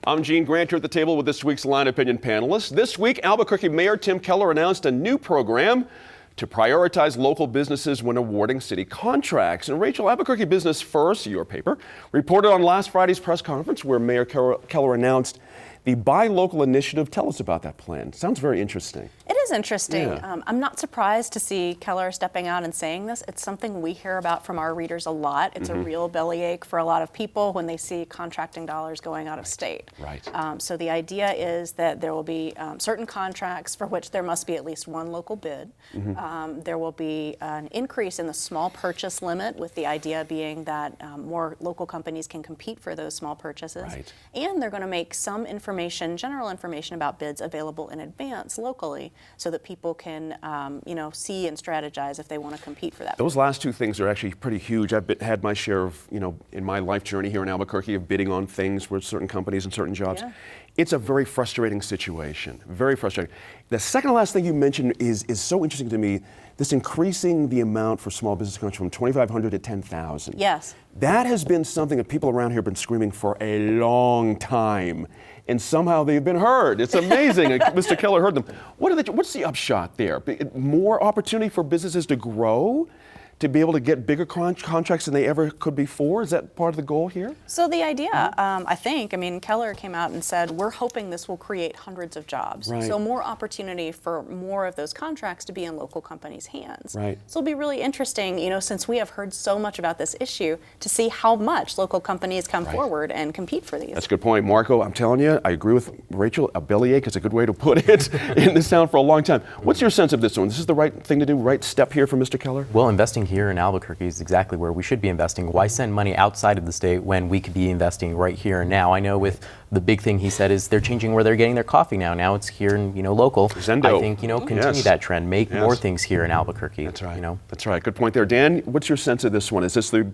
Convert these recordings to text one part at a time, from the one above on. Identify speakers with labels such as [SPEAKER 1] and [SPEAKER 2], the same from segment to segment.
[SPEAKER 1] I'm Gene Grant here at the table with this week's Line Opinion panelists. This week, Albuquerque Mayor Tim Keller announced a new program to prioritize local businesses when awarding city contracts. And Rachel, Albuquerque Business First, your paper, reported on last Friday's press conference where Mayor Keller announced the Buy Local initiative. Tell us about that plan. Sounds very interesting.
[SPEAKER 2] It is interesting.
[SPEAKER 1] Yeah.
[SPEAKER 2] I'm not surprised to see Keller stepping out and saying this. It's something we hear about from our readers a lot. It's a real bellyache for a lot of people when they see contracting dollars going out of state.
[SPEAKER 1] Right.
[SPEAKER 2] So the idea is that there will be certain contracts for which there must be at least one local bid. There will be an increase in the small purchase limit, with the idea being that more local companies can compete for those small purchases.
[SPEAKER 1] Right.
[SPEAKER 2] And they're going to make some general information about bids available in advance locally, so that people can, see and strategize if they want to compete for that.
[SPEAKER 1] Those last two things are actually pretty huge. I've had my share of, in my life journey here in Albuquerque, of bidding on things with certain companies and certain jobs.
[SPEAKER 2] Yeah.
[SPEAKER 1] It's a very frustrating situation, very frustrating. The second to last thing you mentioned is so interesting to me, this increasing the amount for small business contracts from $2,500 to $10,000.
[SPEAKER 2] Yes.
[SPEAKER 1] That has been something that people around here have been screaming for a long time. And somehow they've been heard. It's amazing. Mr. Keller heard them. What's the upshot there? More opportunity for businesses to grow, to be able to get bigger contracts than they ever could before? Is that part of the goal here?
[SPEAKER 2] So the idea, Keller came out and said, we're hoping this will create hundreds of jobs.
[SPEAKER 1] Right.
[SPEAKER 2] So more opportunity for more of those contracts to be in local companies' hands.
[SPEAKER 1] Right.
[SPEAKER 2] So it'll be really interesting, since we have heard so much about this issue, to see how much local companies come forward and compete for these.
[SPEAKER 1] That's a good point. Marco, I'm telling you, I agree with Rachel. A bellyache is a good way to put it in this town for a long time. What's your sense of this one? This is the right thing to do, right step here for Mr. Keller?
[SPEAKER 3] Well, investing here in Albuquerque is exactly where we should be investing. Why send money outside of the state when we could be investing right here and now? I know with the big thing he said is they're changing where they're getting their coffee now. Now it's here in, local.
[SPEAKER 1] Zendo.
[SPEAKER 3] I think, continue that trend. Make more things here in Albuquerque.
[SPEAKER 1] That's right. That's right. Good point there. Dan, what's your sense of this one? Is this a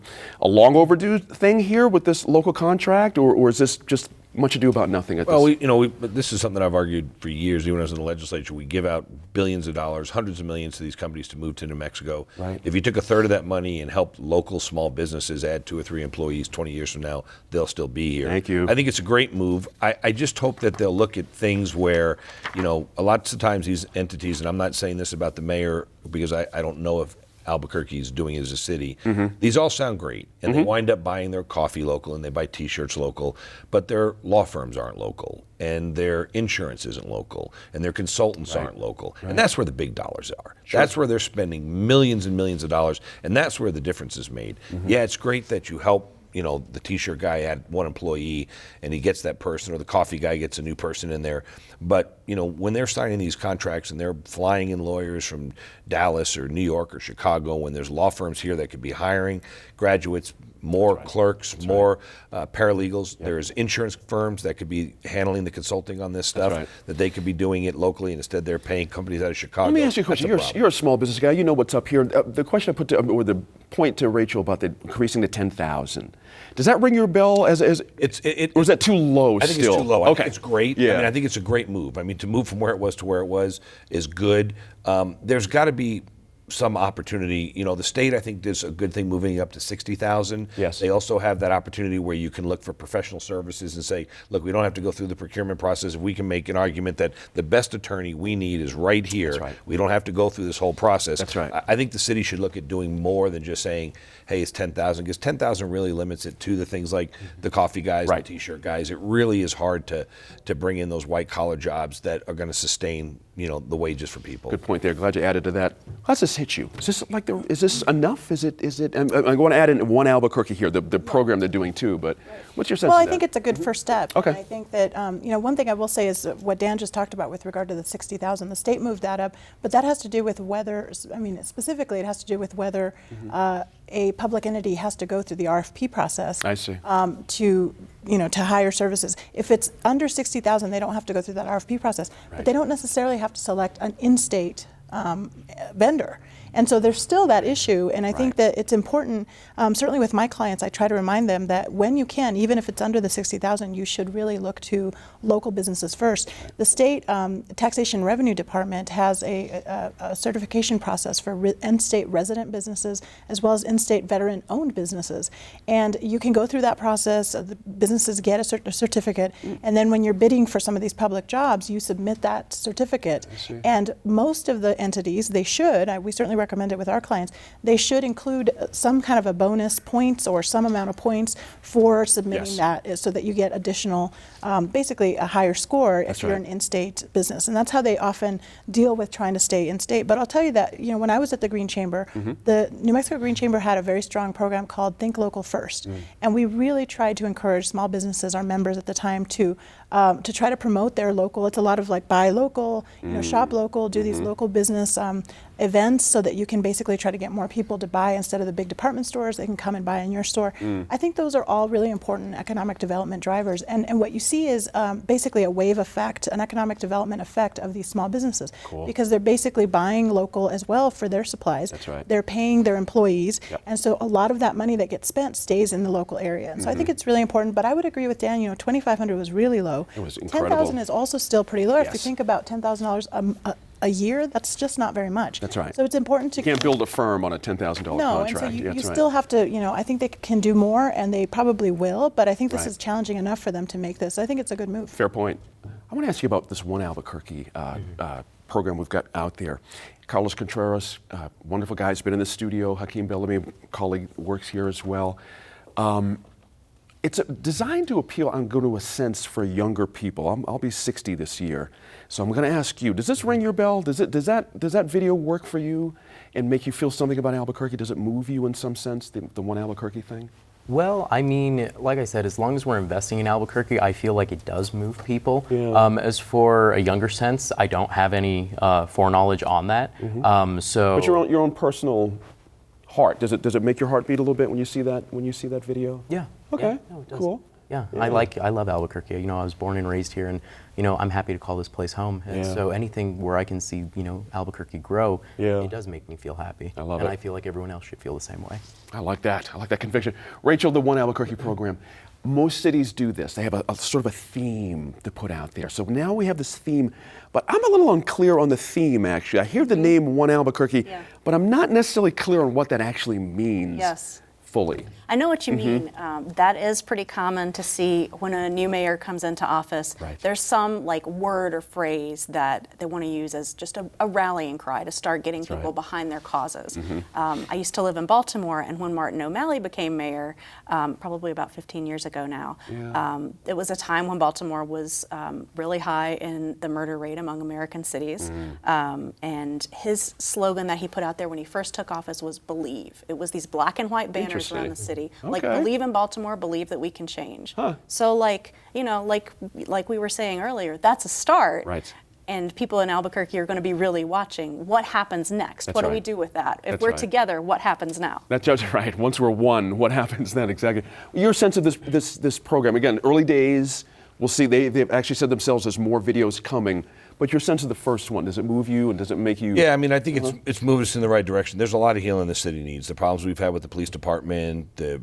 [SPEAKER 1] long overdue thing here with this local contract, or is this just much ado about nothing at this?
[SPEAKER 4] Well, this is something I've argued for years, even when I was in the legislature. We give out billions of dollars, hundreds of millions to these companies to move to New Mexico.
[SPEAKER 1] Right.
[SPEAKER 4] If you took a third of that money and helped local small businesses add 2 or 3 employees 20 years from now, they'll still be here.
[SPEAKER 1] Thank you.
[SPEAKER 4] I think it's a great move. I just hope that they'll look at things where, a lot of times these entities, and I'm not saying this about the mayor because I don't know if Albuquerque is doing as a city. These all sound great, and they wind up buying their coffee local and they buy T-shirts local, but their law firms aren't local, and their insurance isn't local, and their consultants aren't local, and that's where the big dollars are. That's where they're spending millions and millions of dollars, and that's where the difference is made. Yeah, it's great that you help. The T-shirt guy had one employee and he gets that person, or the coffee guy gets a new person in there. But, when they're signing these contracts and they're flying in lawyers from Dallas or New York or Chicago, when there's law firms here that could be hiring graduates, more clerks, more paralegals. There's insurance firms that could be handling the consulting on this stuff, that they could be doing it locally, and instead they're paying companies out of Chicago.
[SPEAKER 1] Let me ask you a question. You're a small business guy. You know what's up here. The question I put or the point to Rachel about the increasing to 10,000. Does that ring your bell? Or is that too low?
[SPEAKER 4] I think
[SPEAKER 1] still?
[SPEAKER 4] It's too low.
[SPEAKER 1] Okay.
[SPEAKER 4] I think it's great.
[SPEAKER 1] Yeah.
[SPEAKER 4] I think it's a great move. To move from where it was to where it was is good. There's got to be some opportunity. The state, I think, does a good thing moving up to 60,000.
[SPEAKER 1] Yes.
[SPEAKER 4] They also have that opportunity where you can look for professional services and say, look, we don't have to go through the procurement process. If we can make an argument that the best attorney we need is right here,
[SPEAKER 1] That's right.
[SPEAKER 4] we don't have to go through this whole process.
[SPEAKER 1] That's right.
[SPEAKER 4] I think the city should look at doing more than just saying, hey, it's 10,000, because 10,000 really limits it to the things like the coffee guys and the T-shirt guys. It really is hard to bring in those white-collar jobs that are going to sustain the wages for people.
[SPEAKER 1] Good point there. Glad you added to that. How does this hit you? Is this enough? Is it? I'm going to add in one Albuquerque here, the program they're doing too. But what's your sense?
[SPEAKER 5] Well,
[SPEAKER 1] of
[SPEAKER 5] I
[SPEAKER 1] that?
[SPEAKER 5] think it's a good first step.
[SPEAKER 1] Okay.
[SPEAKER 5] And I think that one thing I will say is what Dan just talked about with regard to the 60,000. The state moved that up, but that has to do with whether. Specifically, it has to do with whether a public entity has to go through the RFP process.
[SPEAKER 1] I see.
[SPEAKER 5] To hire services. If it's under 60,000, they don't have to go through that RFP process, but they don't necessarily have to select an in-state vendor. And so there's still that issue, and I think that it's important, certainly with my clients, I try to remind them that when you can, even if it's under the 60,000, you should really look to local businesses first. The state taxation revenue department has a certification process for in-state resident businesses as well as in-state veteran-owned businesses. And you can go through that process, the businesses get a certificate, and then when you're bidding for some of these public jobs, you submit that certificate. And most of the entities, they should, we certainly recommend it with our clients, they should include some kind of a bonus points or some amount of points for submitting that so that you get additional, basically a higher score if you're an in-state business. And that's how they often deal with trying to stay in-state. But I'll tell you that, when I was at the Green Chamber, the New Mexico Green Chamber had a very strong program called Think Local First. And we really tried to encourage small businesses, our members at the time, to try to promote their local. It's a lot of like buy local, shop local, do these local business events so that you can basically try to get more people to buy instead of the big department stores. They can come and buy in your store. I think those are all really important economic development drivers. And what you see is basically a wave effect, an economic development effect of these small businesses. Because they're basically buying local as well for their supplies. They're paying their employees. And so a lot of that money that gets spent stays in the local area. And so I think it's really important. But I would agree with Dan, $2,500 was really low.
[SPEAKER 1] It was incredible.
[SPEAKER 5] $10,000 is also still pretty low. If you think about $10,000 a year, that's just not very much.
[SPEAKER 1] That's right.
[SPEAKER 5] So it's important to...
[SPEAKER 1] You can't build a firm on a $10,000 contract.
[SPEAKER 5] No, and so you still have to, I think they can do more, and they probably will, but I think this is challenging enough for them to make this. I think it's a good move.
[SPEAKER 1] Fair point. I want to ask you about this One Albuquerque program we've got out there. Carlos Contreras, wonderful guy, has been in the studio. Hakeem Bellamy, colleague, works here as well. It's designed to appeal, I'm going to a sense, for younger people. I'll be 60 this year, so I'm going to ask you: does this ring your bell? Does that video work for you and make you feel something about Albuquerque? Does it move you in some sense, the One Albuquerque thing?
[SPEAKER 3] Well, I mean, like I said, as long as we're investing in Albuquerque, I feel like it does move people. As for a younger sense, I don't have any foreknowledge on that.
[SPEAKER 1] But your own personal heart, does it make your heart beat a little bit when you see that video?
[SPEAKER 3] Yeah.
[SPEAKER 1] Okay.
[SPEAKER 3] Yeah, no, it does.
[SPEAKER 1] Cool.
[SPEAKER 3] Yeah. I love Albuquerque. I was born and raised here, and I'm happy to call this place home. And so anything where I can see Albuquerque grow, it does make me feel happy.
[SPEAKER 1] I love
[SPEAKER 3] and
[SPEAKER 1] it.
[SPEAKER 3] I feel like everyone else should feel the same way.
[SPEAKER 1] I like that. I like that conviction. Rachel, the One Albuquerque program. Most cities do this. They have a sort of a theme to put out there. So now we have this theme, but I'm a little unclear on the theme, actually. I hear the name One Albuquerque, but I'm not necessarily clear on what that actually means fully.
[SPEAKER 2] I know what you mean. That is pretty common to see when a new mayor comes into office. There's some word or phrase that they want to use as just a rallying cry to start getting people behind their causes. I used to live in Baltimore, and when Martin O'Malley became mayor, probably about 15 years ago now, it was a time when Baltimore was really high in the murder rate among American cities. And his slogan that he put out there when he first took office was "Believe." It was these black and white banners around the city. Believe in Baltimore, believe that we can change. So like we were saying earlier, that's a start. And people in Albuquerque are going to be really watching what happens next. What do we do with that? If we're together, what happens now?
[SPEAKER 1] That's just right. Once we're one, what happens then? Exactly. Your sense of this program, again, early days, we'll see, they've actually said themselves there's more videos coming. But your sense of the first one, does it move you and does it make you?
[SPEAKER 4] Yeah, I mean, I think it's moved us in the right direction. There's a lot of healing the city needs. The problems we've had with the police department, the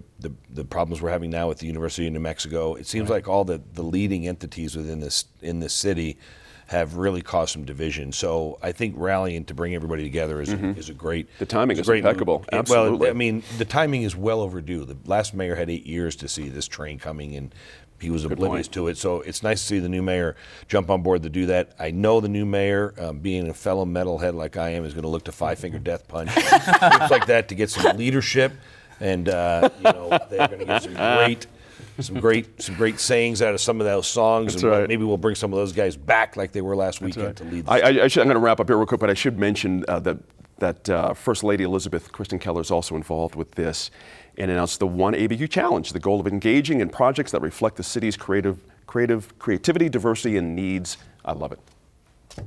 [SPEAKER 4] problems we're having now with the University of New Mexico. It seems like all the leading entities within this city have really caused some division. So I think rallying to bring everybody together is a great.
[SPEAKER 1] The timing is impeccable. Absolutely.
[SPEAKER 4] Well, I mean, the timing is well overdue. The last mayor had 8 years to see this train coming, and he was oblivious to it. So it's nice to see the new mayor jump on board to do that. I know the new mayor, being a fellow metalhead like I am, is going to look to Five Finger Death Punch, things like that, to get some leadership, and they're going to get some great sayings out of some of those songs.
[SPEAKER 1] That's
[SPEAKER 4] and
[SPEAKER 1] right.
[SPEAKER 4] Maybe we'll bring some of those guys back like they were last weekend to lead.
[SPEAKER 1] I'm going to wrap up here real quick, but I should mention that First Lady Elizabeth Kristen Keller is also involved with this and announced the One ABQ Challenge, the goal of engaging in projects that reflect the city's creativity, diversity, and needs. I love it.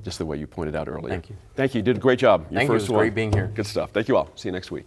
[SPEAKER 1] Just the way you pointed out earlier.
[SPEAKER 3] Thank you.
[SPEAKER 1] Thank you. You did a great job.
[SPEAKER 3] Thank you. It was great being here.
[SPEAKER 1] Good stuff. Thank you all. See you next week.